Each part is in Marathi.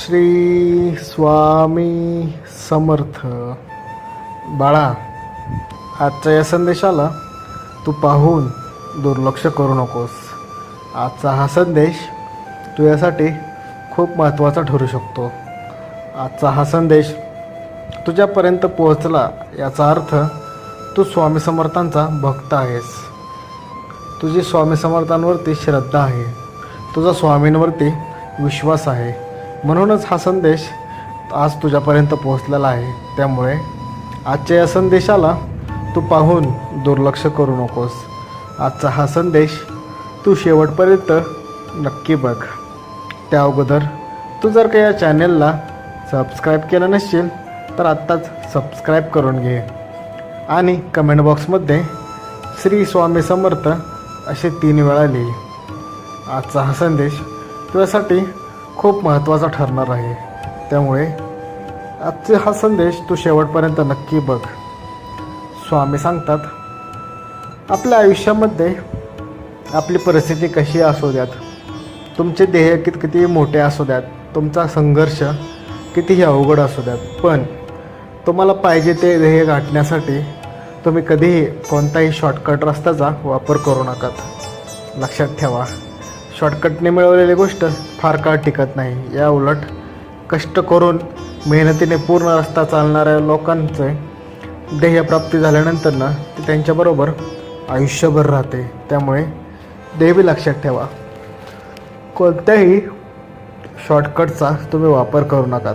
श्री स्वामी समर्थ. बाळा, आजच्या या संदेशाला तू पाहून दुर्लक्ष करू नकोस. आजचा हा संदेश तुझ्यासाठी खूप महत्त्वाचा ठरू शकतो. आजचा हा संदेश तुझ्यापर्यंत पोहोचला याचा अर्थ तू स्वामी समर्थांचा भक्त आहेस. तुझी स्वामी समर्थांवरती श्रद्धा आहे, तुझा स्वामींवरती विश्वास आहे. म्हणूनच हा संदेश आज तुझ्यापर्यंत पोहोचलेला आहे. त्यामुळे आजच्या या संदेशाला तू पाहून दुर्लक्ष करू नकोस. आजचा हा संदेश तू शेवटपर्यंत नक्की बघ. त्या अगोदर तू जर का या चॅनेलला सबस्क्राईब केलं नसेल तर आत्ताच सबस्क्राईब करून घे आणि कमेंट बॉक्समध्ये श्री स्वामी समर्थ असे 3 वेळा लिही. आजचा हा संदेश तुझ्यासाठी खूप महत्त्वाचा ठरणार आहे. त्यामुळे आजचा हा संदेश तू शेवटपर्यंत नक्की बघ. स्वामी सांगतात, आपल्या आयुष्यामध्ये आपली परिस्थिती कशी असू द्यात, तुमचे ध्येय किती मोठे असू द्यात, तुमचा संघर्ष कितीही अवघड असू द्यात, पण तुम्हाला पाहिजे ते ध्येय गाठण्यासाठी तुम्ही कधीही कोणताही शॉर्टकट रस्त्याचा वापर करू नका. लक्षात ठेवा, शॉर्टकटने मिळवलेली गोष्ट फार काळ टिकत नाही. या उलट कष्ट करून मेहनतीने पूर्ण रस्ता चालणाऱ्या लोकांचे ध्येयप्राप्ती झाल्यानंतर ते त्यांच्याबरोबर आयुष्यभर राहते. त्यामुळे नेहमी लक्षात ठेवा, कोणत्याही शॉर्टकटचा तुम्ही वापर करू नका.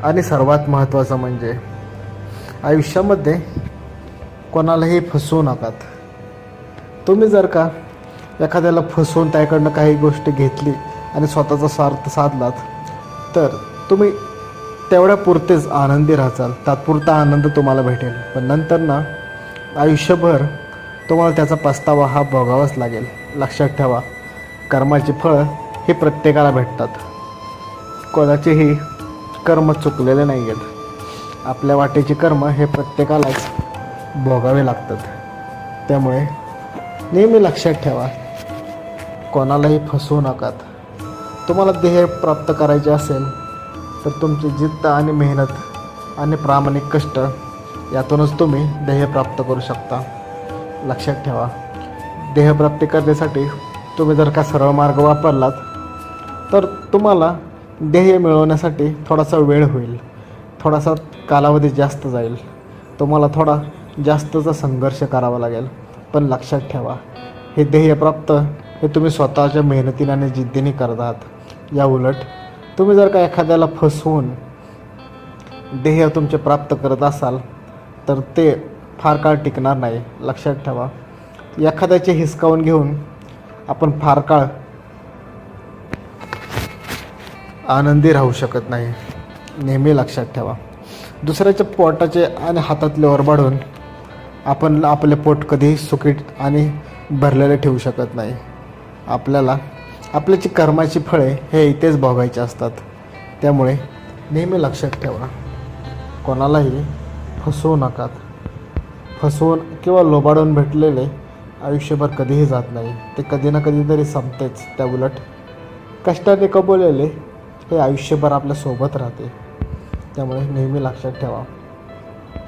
आणि सर्वात महत्त्वाचं म्हणजे आयुष्यामध्ये कोणालाही फसवू नका. तुम्ही जर का एखाद्याला फसवून त्याकडनं काही गोष्टी घेतली आणि स्वतःचा स्वार्थ साधलात तर तुम्ही तेवढ्या पुरतेच आनंदी राहाल. तात्पुरता आनंद तुम्हाला भेटेल, पण नंतर आयुष्यभर तुम्हाला त्याचा पस्तावा हा भोगावाच लागेल. लक्षात ठेवा, कर्माची फळं हे प्रत्येकाला भेटतात. कोणाचेही कर्म चुकलेले नाही आहेत. आपल्या वाटेची कर्म हे प्रत्येकालाच भोगावे लागतात. त्यामुळे नेहमी लक्षात ठेवा, कोणालाही फसवू नका. तुम्हाला ध्येय प्राप्त करायचे असेल तर तुमची जिद्द आणि मेहनत आणि प्रामाणिक कष्ट यातूनच तुम्ही ध्येय प्राप्त करू शकता. लक्षात ठेवा, ध्येयप्राप्ती करण्यासाठी तुम्ही जर का सरळ मार्ग वापरलात तर तुम्हाला ध्येय मिळवण्यासाठी थोडासा वेळ होईल, थोडासा कालावधी जास्त जाईल, तुम्हाला थोडा जास्तचा संघर्ष करावा लागेल. पण लक्षात ठेवा, हे ध्येयप्राप्त हे तुम्ही स्वतःच्या मेहनतीने आणि जिद्दीने करत आहात. या उलट तुम्ही जर का एखाद्याला फसवून ध्येय तुमचे प्राप्त करत असाल तर ते फार काळ टिकणार नाही. लक्षात ठेवा, एखाद्याचे हिसकावून घेऊन आपण फार काळ आनंदी राहू शकत नाही. नेहमी लक्षात ठेवा, दुसऱ्याच्या पोटाचे आणि हातातले ओरबाडून आपण आपले पोट कधीही सुखी आणि भरलेले ठेवू शकत नाही. आपल्याला आपल्याची कर्माची फळे हे इथेच भोगायचे असतात. त्यामुळे नेहमी लक्षात ठेवा, कोणालाही फसवू नका. फसवून किंवा लोबाडून भेटलेले आयुष्यभर कधीही जात नाही, ते कधी ना कधीतरी संपतेच. त्या उलट कष्टाने कमवलेले हे आयुष्यभर आपल्यासोबत राहते. त्यामुळे नेहमी लक्षात ठेवा,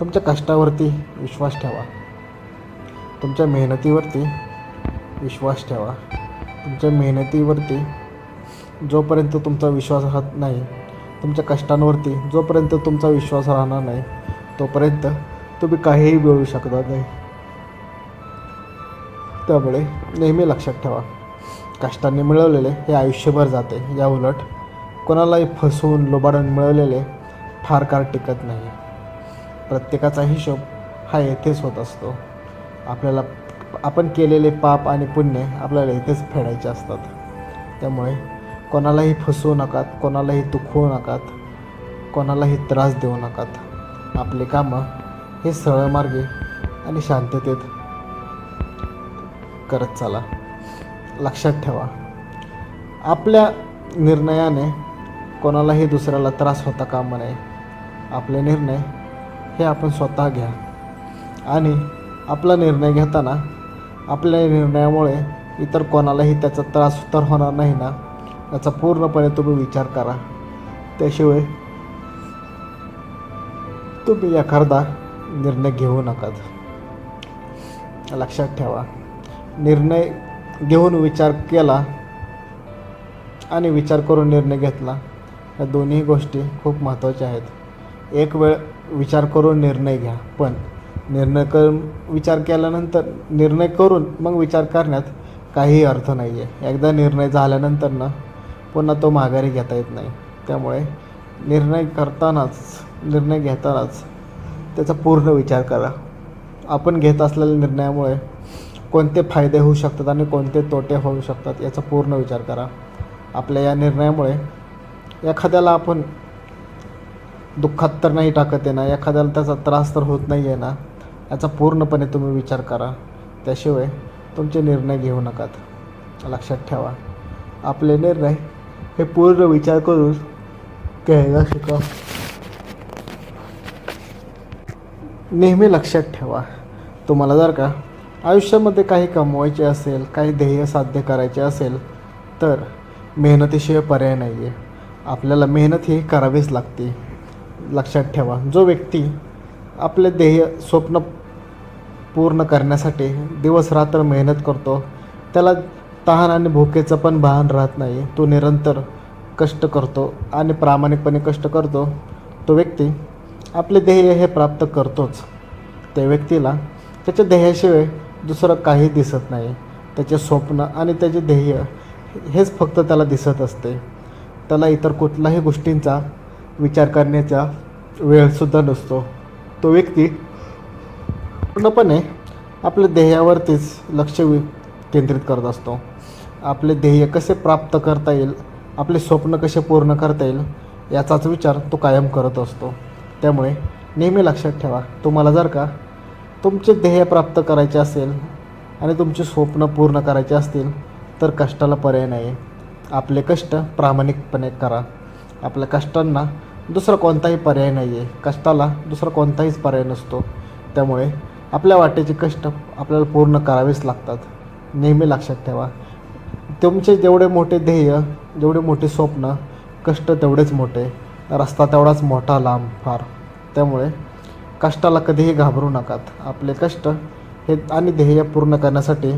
तुमच्या कष्टावरती विश्वास ठेवा, तुमच्या मेहनतीवरती विश्वास ठेवा. तुमच्या मेहनतीवरती जोपर्यंत तुमचा विश्वास राहत नाही, तुमच्या कष्टांवरती जोपर्यंत तुमचा विश्वास राहणार नाही, तोपर्यंत तुम्ही काहीही मिळवू शकणार नाही. त्यामुळे नेहमी लक्षात ठेवा, कष्टाने मिळवलेले हे आयुष्यभर जाते. या उलट कोणालाही फसवून लोबाडून मिळवलेले फार काळ टिकत नाही. प्रत्येकाचा हिशोब हा येथेच होत असतो. आपण केलेले पाप आणि पुण्य आपल्याला इथेच फेडायचे असतात. त्यामुळे कोणालाही फसवू नका, कोणालाही दुखवू नका, कोणालाही त्रास देऊ नका. आपले कामं हे सरळ मार्गे आणि शांततेत करत चला. लक्षात ठेवा, आपल्या निर्णयाने कोणालाही दुसऱ्याला त्रास होता कामा नये. आपले निर्णय हे आपण स्वतः घ्या आणि आपला निर्णय घेताना आपल्या निर्णयामुळे इतर कोणालाही त्याचा त्रास तर होणार नाही ना, याचा पूर्णपणे तुम्ही विचार करा. त्याशिवाय तुम्ही एखादा निर्णय घेऊ नका. लक्षात ठेवा, निर्णय घेऊन विचार केला आणि विचार करून निर्णय घेतला, या दोन्ही गोष्टी खूप महत्त्वाच्या आहेत. एक वेळ विचार करून निर्णय घ्या, पण निर्णय करून विचार केल्यानंतर निर्णय करून मग विचार करण्यात काहीही अर्थ नाही आहे. एकदा निर्णय झाल्यानंतर पुन्हा तो माघारी घेता येत नाही. त्यामुळे निर्णय घेतानाच त्याचा पूर्ण विचार करा. आपण घेत असलेल्या निर्णयामुळे कोणते फायदे होऊ शकतात आणि कोणते तोटे होऊ शकतात याचा पूर्ण विचार करा. आपल्या या निर्णयामुळे एखाद्याला आपण दुःखात तर नाही टाकत आहे ना, एखाद्याला त्याचा त्रास तर होत नाही आहे ना, याचा पूर्णपणे तुम्ही विचार करा. त्याशिवाय तुमचे निर्णय घेऊ नका. लक्षात ठेवा, आपले निर्णय हे पूर्ण विचार करून घ्यायला शिका. नेहमी लक्षात ठेवा, तुम्हाला जर का आयुष्यामध्ये काही कमवायचे असेल, काही ध्येय साध्य करायचे असेल तर मेहनतीशिवाय पर्याय नाही आहे. आपल्याला मेहनत ही करावीच लागते. लक्षात ठेवा, जो व्यक्ती आपले ध्येय स्वप्न पूर्ण करण्यासाठी दिवस रात्र मेहनत करतो, त्याला तहान आणि भुकेचं पण भान राहत नाही. तो निरंतर कष्ट करतो आणि प्रामाणिकपणे कष्ट करतो. तो व्यक्ती आपले ध्येय हे प्राप्त करतोच. त्या व्यक्तीला त्याच्या ध्येयाशिवाय दुसरं काही दिसत नाही. त्याचे स्वप्न आणि त्याचे ध्येय हेच फक्त त्याला दिसत असते. त्याला इतर कुठल्याही गोष्टींचा विचार करण्याचा वेळसुद्धा नसतो. तो व्यक्ती पूर्णपणे आपल्या ध्येयावरतीच लक्ष केंद्रित करत असतो. आपले ध्येय कसे प्राप्त करता येईल, आपले स्वप्न कसे पूर्ण करता येईल याचाच विचार तो कायम करत असतो. त्यामुळे नेहमी लक्षात ठेवा, तुम्हाला जर का तुमचे ध्येय प्राप्त करायचे असेल आणि तुमचे स्वप्न पूर्ण करायचे असतील तर कष्टाला पर्याय नाही. आपले कष्ट प्रामाणिकपणे करा. आपल्या कष्टांना दुसरा कोणताही पर्याय नाही आहे. कष्टाला दुसरा कोणताहीच पर्याय नसतो. त्यामुळे आपल्या वाटेचे कष्ट आपल्याला पूर्ण करावेच लागतात. नेहमी लक्षात ठेवा, तुमचे जेवढे मोठे ध्येय, जेवढे मोठे स्वप्न, कष्ट तेवढेच मोठे, रस्ता तेवढाच मोठा लांब फार. त्यामुळे कष्टाला कधीही घाबरू नका. आपले कष्ट हे आणि ध्येय पूर्ण करण्यासाठी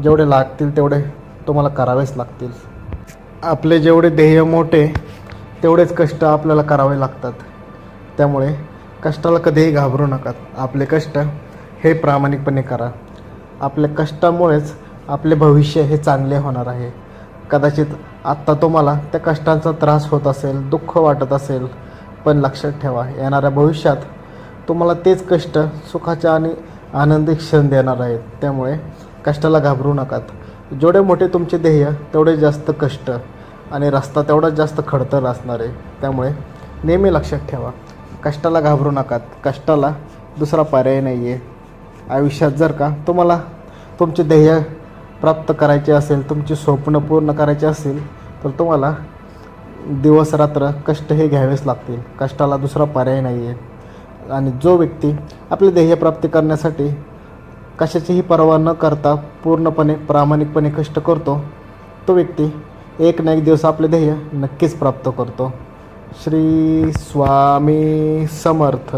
जेवढे लागतील तेवढे तुम्हाला करावेच लागतील. आपले जेवढे ध्येय मोठे तेवढेच कष्ट आपल्याला करावे लागतात. त्यामुळे कष्टाला कधीही घाबरू नका. आपले कष्ट हे प्रामाणिकपणे करा. आपल्या कष्टामुळेच आपले भविष्य हे चांगले होणार आहे. कदाचित आत्ता तुम्हाला त्या कष्टांचा त्रास होत असेल, दुःख वाटत असेल, पण लक्षात ठेवा, येणाऱ्या भविष्यात तुम्हाला तेच कष्ट सुखाचे आणि आनंदी क्षण देणार आहेत. त्यामुळे कष्टाला घाबरू नका. जेवढे मोठे तुमचे ध्येय तेवढे जास्त कष्ट आणि रस्ता तेवढाच जास्त खडतर असणार आहे. त्यामुळे नेहमी लक्षात ठेवा, कष्टाला घाबरू नका. कष्टाला दुसरा पर्याय नाही आहे. आयुष्यात जर का तुम्हाला तुमचे ध्येय प्राप्त करायचे असेल, तुमचे स्वप्न पूर्ण करायचे असेल तर तुम्हाला दिवस रात्र कष्ट हे घ्यावेच लागतील. कष्टाला दुसरा पर्याय नाही आहे. आणि जो व्यक्ती आपले ध्येय प्राप्ती करण्यासाठी कशाचीही पर्वा न करता पूर्णपणे प्रामाणिकपणे कष्ट करतो, तो व्यक्ती एक ना एक दिवस आपले ध्येय नक्कीच प्राप्त करतो. श्री स्वामी समर्थ.